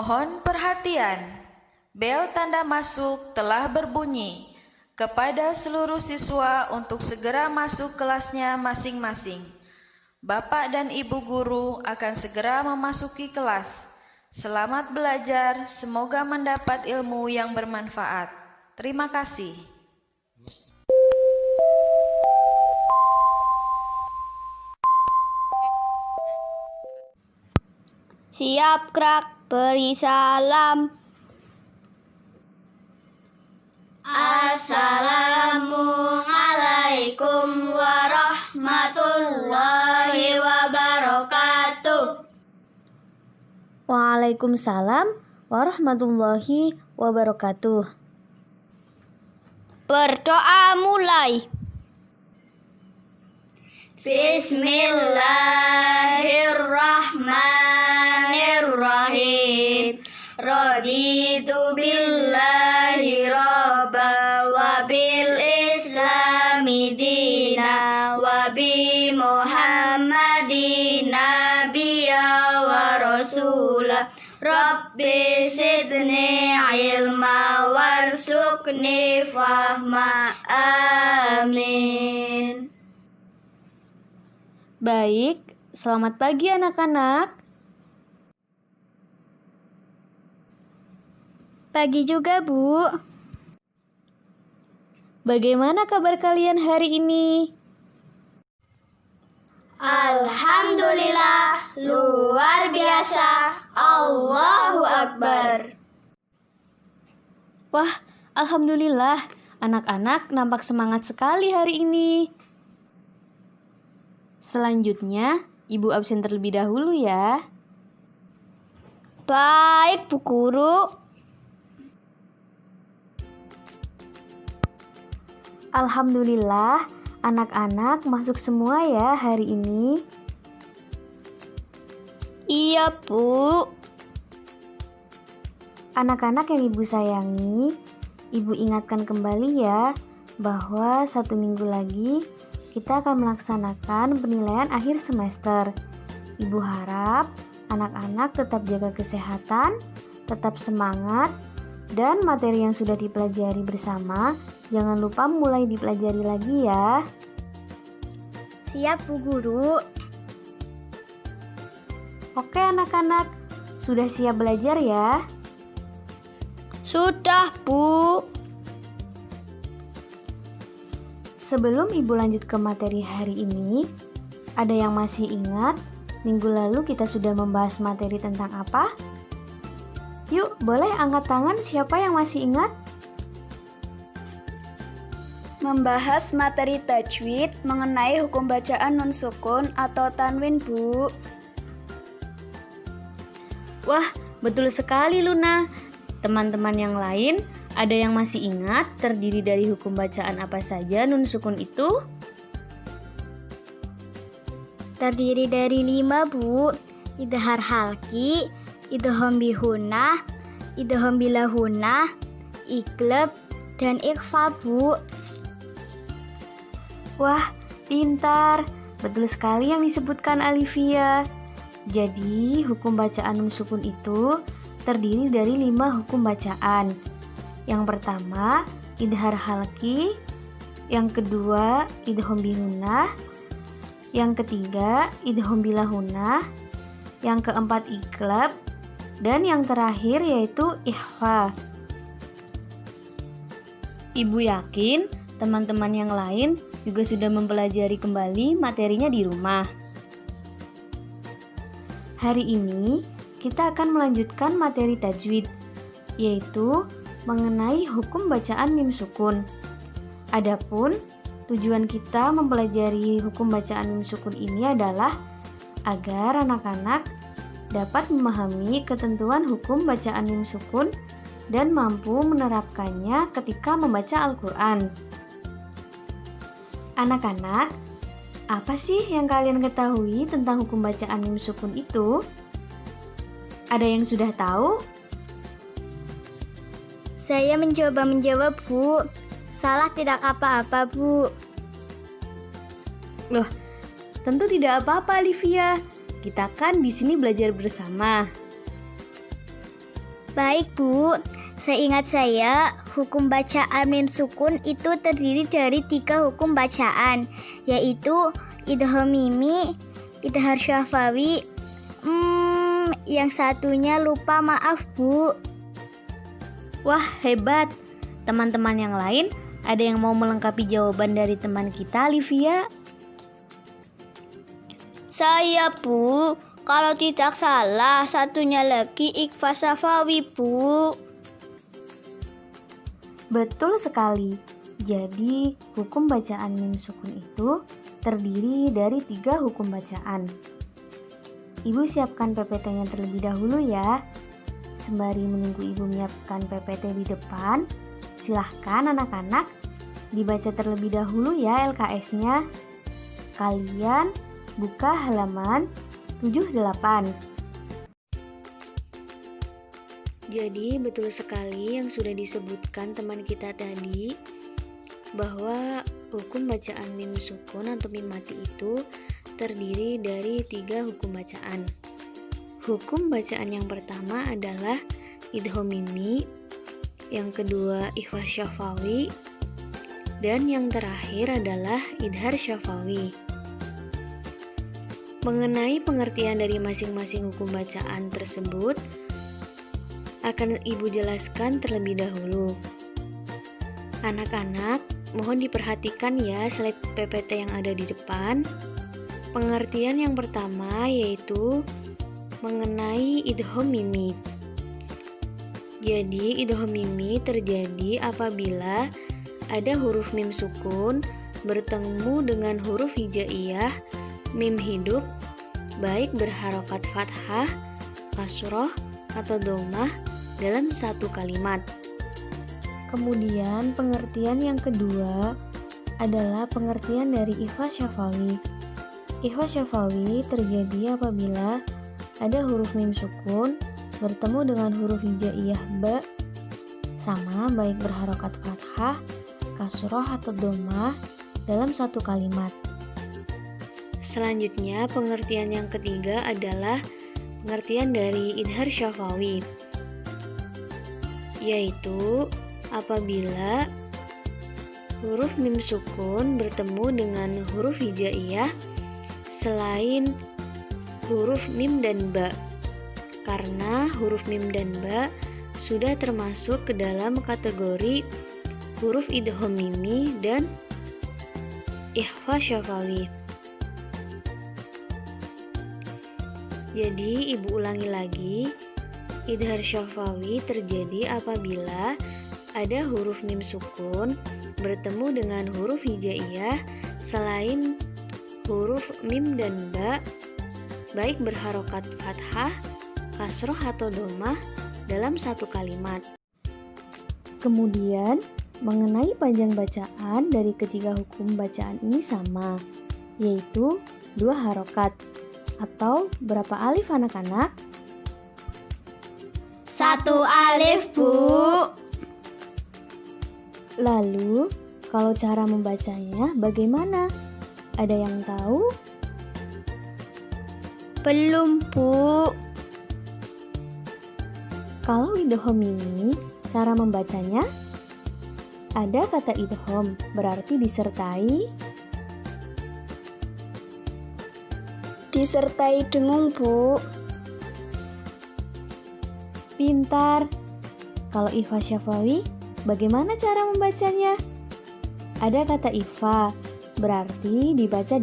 Mohon perhatian, bel tanda masuk telah berbunyi. Kepada seluruh siswa untuk segera masuk kelasnya masing-masing. Bapak dan Ibu guru akan segera memasuki kelas. Selamat belajar, semoga mendapat ilmu yang bermanfaat. Terima kasih. Siap gerak, beri salam. Assalamualaikum warahmatullahi wabarakatuh. Waalaikumsalam warahmatullahi wabarakatuh. Berdoa mulai. Bismillahirrahmanirrahim. Raditu billahi robba wa bil islami dina wa bi muhammadin nabiyya wa rasulah. Rabbi zidni ilma warzuqni fahma. Amin. Baik, selamat pagi anak-anak. Pagi juga, Bu. Bagaimana kabar kalian hari ini? Alhamdulillah, luar biasa. Allahu Akbar. Wah, alhamdulillah, anak-anak nampak semangat sekali hari ini. Selanjutnya, Ibu absen terlebih dahulu ya. Baik, Bu Guru. Alhamdulillah, anak-anak masuk semua ya hari ini. Iya, Bu. Anak-anak yang Ibu sayangi, Ibu ingatkan kembali ya bahwa 1 minggu lagi kita akan melaksanakan penilaian akhir semester. Ibu harap anak-anak tetap jaga kesehatan, tetap semangat, dan materi yang sudah dipelajari bersama jangan lupa mulai dipelajari lagi ya. Siap, Bu Guru. Oke anak-anak, sudah siap belajar ya? Sudah, Bu. Sebelum Ibu lanjut ke materi hari ini, ada yang masih ingat minggu lalu kita sudah membahas materi tentang apa? Yuk, boleh angkat tangan siapa yang masih ingat? Membahas materi tajwid mengenai hukum bacaan nun sukun atau tanwin, Bu. Wah, betul sekali Luna. Teman-teman yang lain, ada yang masih ingat terdiri dari hukum bacaan apa saja nun sukun itu? Terdiri dari 5, Bu. Idhar halki, idgham bihunah, idgham bilahunah, iqlab, dan ikhfa, Bu. Wah, pintar. Betul sekali yang disebutkan Alivia. Jadi, hukum bacaan nun sukun itu terdiri dari 5 hukum bacaan. Yang pertama, idhar halki. Yang kedua, idgham bihunah. Yang ketiga, idgham bilahunah. Yang keempat, iqlab. Dan yang terakhir yaitu ikhfa. Ibu yakin teman-teman yang lain juga sudah mempelajari kembali materinya di rumah. Hari ini kita akan melanjutkan materi tajwid, yaitu mengenai hukum bacaan mim sukun. Adapun tujuan kita mempelajari hukum bacaan mim sukun ini adalah agar anak-anak dapat memahami ketentuan hukum bacaan mim sukun dan mampu menerapkannya ketika membaca Al-Quran. Anak-anak, apa sih yang kalian ketahui tentang hukum bacaan mim sukun itu? Ada yang sudah tahu? Saya mencoba menjawab, Bu. Salah tidak apa-apa, Bu. Loh, tentu tidak apa-apa, Olivia. Kita kan di sini belajar bersama. Baik Bu, seingat saya hukum bacaan mim sukun itu terdiri dari 3 hukum bacaan, yaitu idgham mimi, idhar syafawi, yang satunya lupa, maaf Bu. Wah, hebat. Teman-teman yang lain, ada yang mau melengkapi jawaban dari teman kita, Olivia? Saya Bu, kalau tidak salah satunya lagi ikhfa syafawi Bu. Betul sekali. Jadi, hukum bacaan mim sukun itu terdiri dari 3 hukum bacaan. Ibu siapkan PPT-nya terlebih dahulu ya. Sembari menunggu Ibu menyiapkan PPT di depan, silahkan anak-anak dibaca terlebih dahulu ya LKS-nya. Kalian buka halaman 78. Jadi betul sekali yang sudah disebutkan teman kita tadi, bahwa hukum bacaan mim sukun atau mim mati itu terdiri dari 3 hukum bacaan. Hukum bacaan yang pertama adalah idgham mimi, yang kedua ikhfa syafawi, dan yang terakhir adalah idhar syafawi. Mengenai pengertian dari masing-masing hukum bacaan tersebut akan Ibu jelaskan terlebih dahulu. Anak-anak, mohon diperhatikan ya slide PPT yang ada di depan. Pengertian yang pertama yaitu mengenai idgham mimi. Jadi, idgham mimi terjadi apabila ada huruf mim sukun bertemu dengan huruf hijaiyah mim hidup, baik berharokat fathah, kasroh, atau dhammah dalam satu kalimat. Kemudian pengertian yang kedua adalah pengertian dari ikhfa syafawi. Ikhfa syafawi terjadi apabila ada huruf mim sukun bertemu dengan huruf hijaiyah ba sama baik berharokat fathah, kasroh, atau dhammah dalam satu kalimat. Selanjutnya, pengertian yang ketiga adalah pengertian dari idhar syafawi, yaitu apabila huruf mim sukun bertemu dengan huruf hijaiyah selain huruf mim dan ba, karena huruf mim dan ba sudah termasuk ke dalam kategori huruf idgham mimi dan ikhfa syafawi. Jadi, Ibu ulangi lagi, idhar syafawi terjadi apabila ada huruf mim sukun bertemu dengan huruf hijaiyah selain huruf mim dan ba, baik berharokat fathah, kasroh, atau dhammah dalam satu kalimat. Kemudian, mengenai panjang bacaan dari ketiga hukum bacaan ini sama, yaitu 2 harokat. Atau berapa alif anak-anak? 1 alif Bu. Lalu, kalau cara membacanya bagaimana? Ada yang tahu? Belum Bu. Kalau idgham ini, cara membacanya ada kata idgham, berarti disertai dengung Bu. Pintar. Kalau ikhfa syafawi, bagaimana cara membacanya? Ada kata ikhfa, berarti dibaca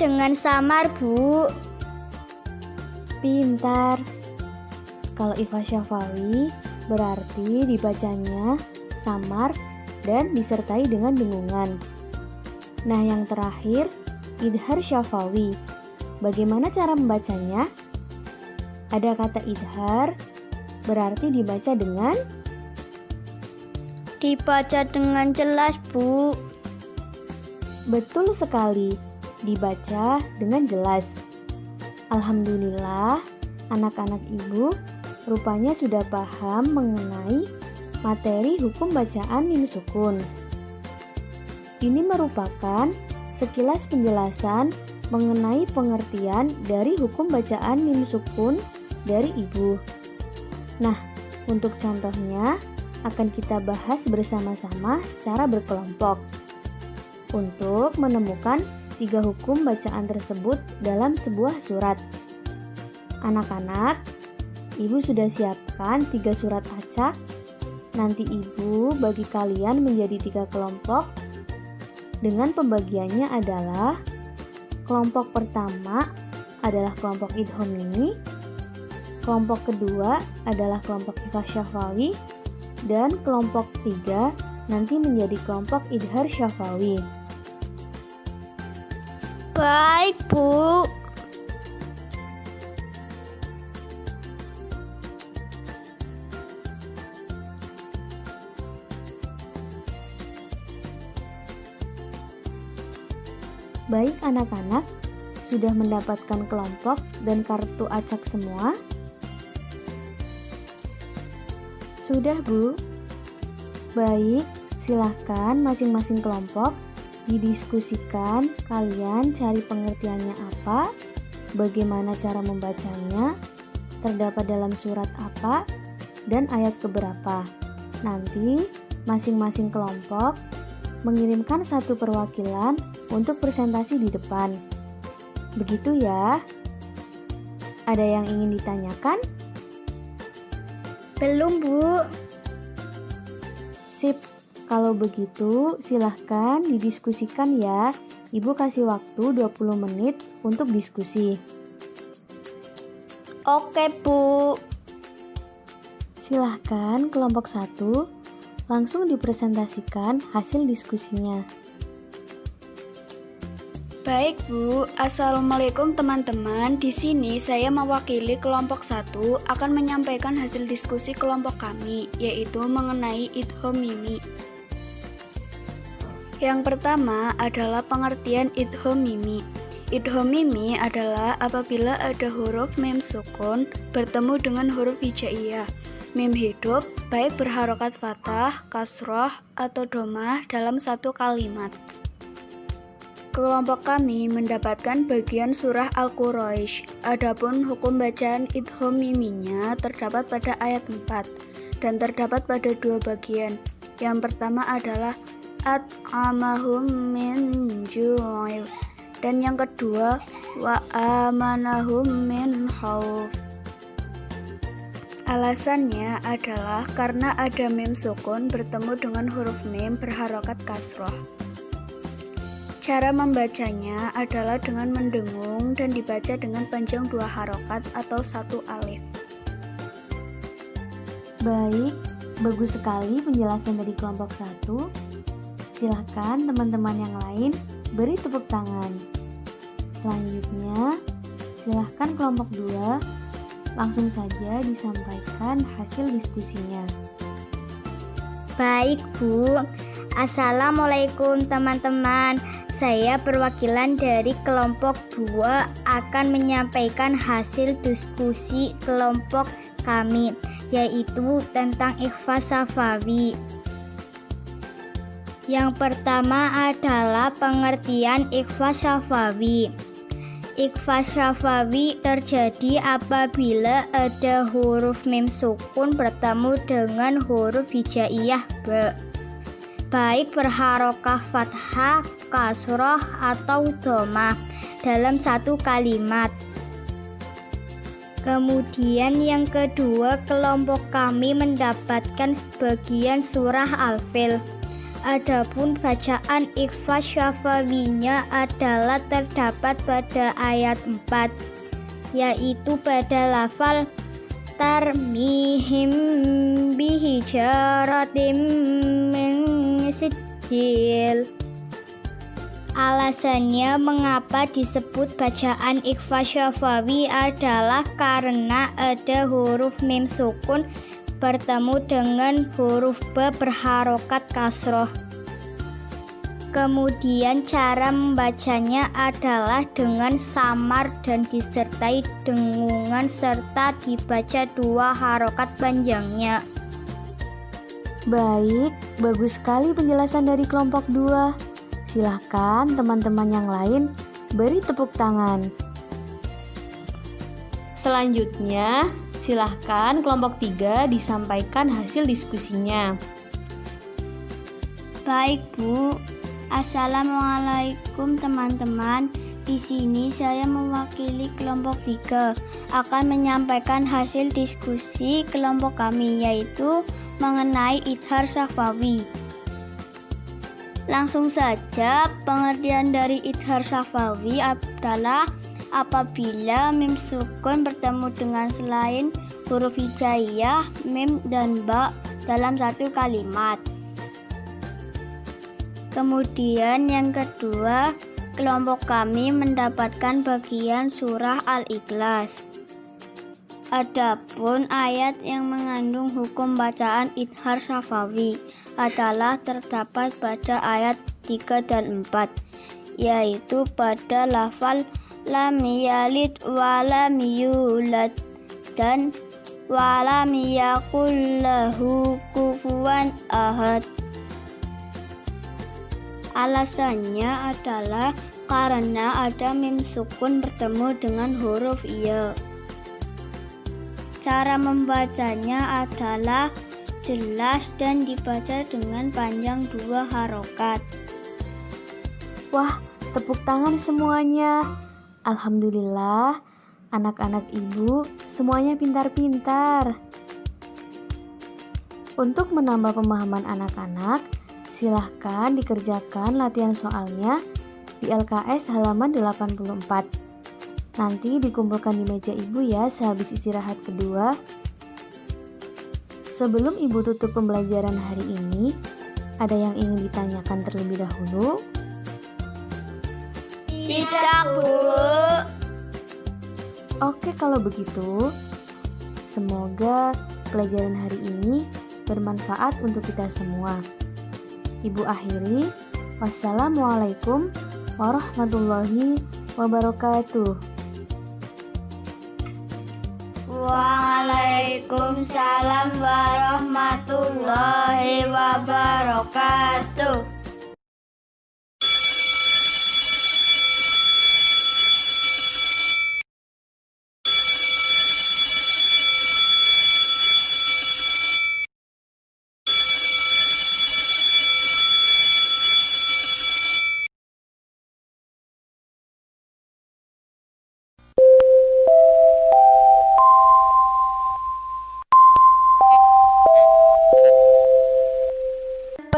dengan samar Bu. Pintar. Kalau ikhfa syafawi, berarti dibacanya samar dan disertai dengan dengungan. Nah, yang terakhir, idhar syafawi. Bagaimana cara membacanya? Ada kata idhar, berarti dibaca dengan jelas Bu. Betul sekali, dibaca dengan jelas. Alhamdulillah, anak-anak Ibu rupanya sudah paham mengenai materi hukum bacaan mim sukun. Ini merupakan sekilas penjelasan mengenai pengertian dari hukum bacaan mim sukun dari ibu. Nah, untuk contohnya akan kita bahas bersama-sama secara berkelompok untuk menemukan 3 hukum bacaan tersebut dalam sebuah surat. Anak-anak, ibu sudah siapkan 3 surat acak. Nanti ibu bagi kalian menjadi 3 kelompok dengan pembagiannya adalah kelompok pertama adalah kelompok idgham mimi, kelompok kedua adalah kelompok ikhfa syafawi, dan kelompok 3 nanti menjadi kelompok idhar syafawi. Baik, Bu. Baik anak-anak, sudah mendapatkan kelompok dan kartu acak semua? Sudah, Bu? Baik, silahkan masing-masing kelompok didiskusikan, kalian cari pengertiannya apa, bagaimana cara membacanya, terdapat dalam surat apa, dan ayat keberapa. Nanti, masing-masing kelompok mengirimkan 1 perwakilan untuk presentasi di depan. Begitu ya. Ada yang ingin ditanyakan? Belum, Bu. Sip, kalau begitu silahkan didiskusikan ya. Ibu kasih waktu 20 menit untuk diskusi. Oke, Bu. Silahkan kelompok 1 langsung dipresentasikan hasil diskusinya. Baik, Bu. Assalamualaikum teman-teman. Di sini saya mewakili kelompok 1 akan menyampaikan hasil diskusi kelompok kami, yaitu mengenai idgham mimi. Yang pertama adalah pengertian idgham mimi. Idgham mimi adalah apabila ada huruf mim sukun bertemu dengan huruf hijaiyah. Mim hidup baik berharokat fathah, kasroh, atau domah dalam satu kalimat. Kelompok kami mendapatkan bagian surah Al-Quraisy. Adapun hukum bacaan idgham miminya terdapat pada ayat 4 dan terdapat pada 2 bagian. Yang pertama adalah at'amahum min ju'il dan yang kedua wa amanahum min khauf. Alasannya adalah karena ada mim sukun bertemu dengan huruf mim berharokat kasroh. Cara membacanya adalah dengan mendengung dan dibaca dengan panjang 2 harokat atau 1 alif. Baik, bagus sekali penjelasan dari kelompok 1. Silakan teman-teman yang lain beri tepuk tangan. Selanjutnya, silahkan kelompok 2 langsung saja disampaikan hasil diskusinya. Baik, Bu. Assalamualaikum teman-teman. Saya perwakilan dari kelompok 2 akan menyampaikan hasil diskusi kelompok kami, yaitu tentang ikhfa syafawi. Yang pertama adalah pengertian ikhfa syafawi. Ikhfa syafawi terjadi apabila ada huruf mim sukun bertemu dengan huruf hijaiyah ba, baik berharokah fathah, kasroh, atau domah dalam satu kalimat. Kemudian yang kedua, kelompok kami mendapatkan sebagian surah Al-Fil. Adapun bacaan ikhfa syafawinya adalah terdapat pada ayat 4, yaitu pada lafal tarmihim bihijaratim min sijil. Alasannya mengapa disebut bacaan ikhfa syafawi adalah karena ada huruf mim sukun bertemu dengan huruf ba berharokat kasroh. Kemudian cara membacanya adalah dengan samar dan disertai dengungan serta dibaca 2 harokat panjangnya. Baik, bagus sekali penjelasan dari kelompok 2. Silahkan teman-teman yang lain beri tepuk tangan. Selanjutnya, silahkan kelompok 3 disampaikan hasil diskusinya. Baik, Bu. Assalamualaikum teman-teman. Di sini saya mewakili kelompok 3 akan menyampaikan hasil diskusi kelompok kami, yaitu mengenai Idhar Syafawi. Langsung saja, pengertian dari Idhar Syafawi adalah apabila mim sukun bertemu dengan selain huruf hijaiyah, mim dan ba dalam satu kalimat. Kemudian yang kedua, kelompok kami mendapatkan bagian surah Al-Ikhlas. Adapun ayat yang mengandung hukum bacaan Idhar Syafawi adalah terdapat pada ayat 3 dan 4, yaitu pada lafal lam yalid wa lam yulad dan wa lam yakul lahu kufuwan ahad. Alasannya adalah karena ada mim sukun bertemu dengan huruf ya. Cara membacanya adalah jelas dan dibaca dengan panjang 2 harokat. Wah, tepuk tangan semuanya. Alhamdulillah, anak-anak ibu semuanya pintar-pintar. Untuk menambah pemahaman anak-anak, silahkan dikerjakan latihan soalnya di LKS halaman 84. Nanti dikumpulkan di meja ibu ya sehabis istirahat kedua. Sebelum ibu tutup pembelajaran hari ini, ada yang ingin ditanyakan terlebih dahulu? Tidak, Bu. Oke, kalau begitu, semoga pelajaran hari ini bermanfaat untuk kita semua. Ibu akhiri, wassalamualaikum warahmatullahi wabarakatuh. Waalaikumsalam warahmatullahi wabarakatuh.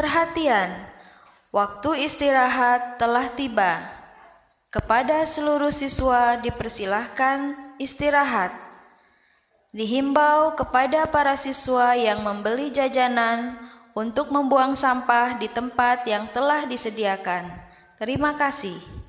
Perhatian, waktu istirahat telah tiba. Kepada seluruh siswa dipersilahkan istirahat. Dihimbau kepada para siswa yang membeli jajanan untuk membuang sampah di tempat yang telah disediakan. Terima kasih.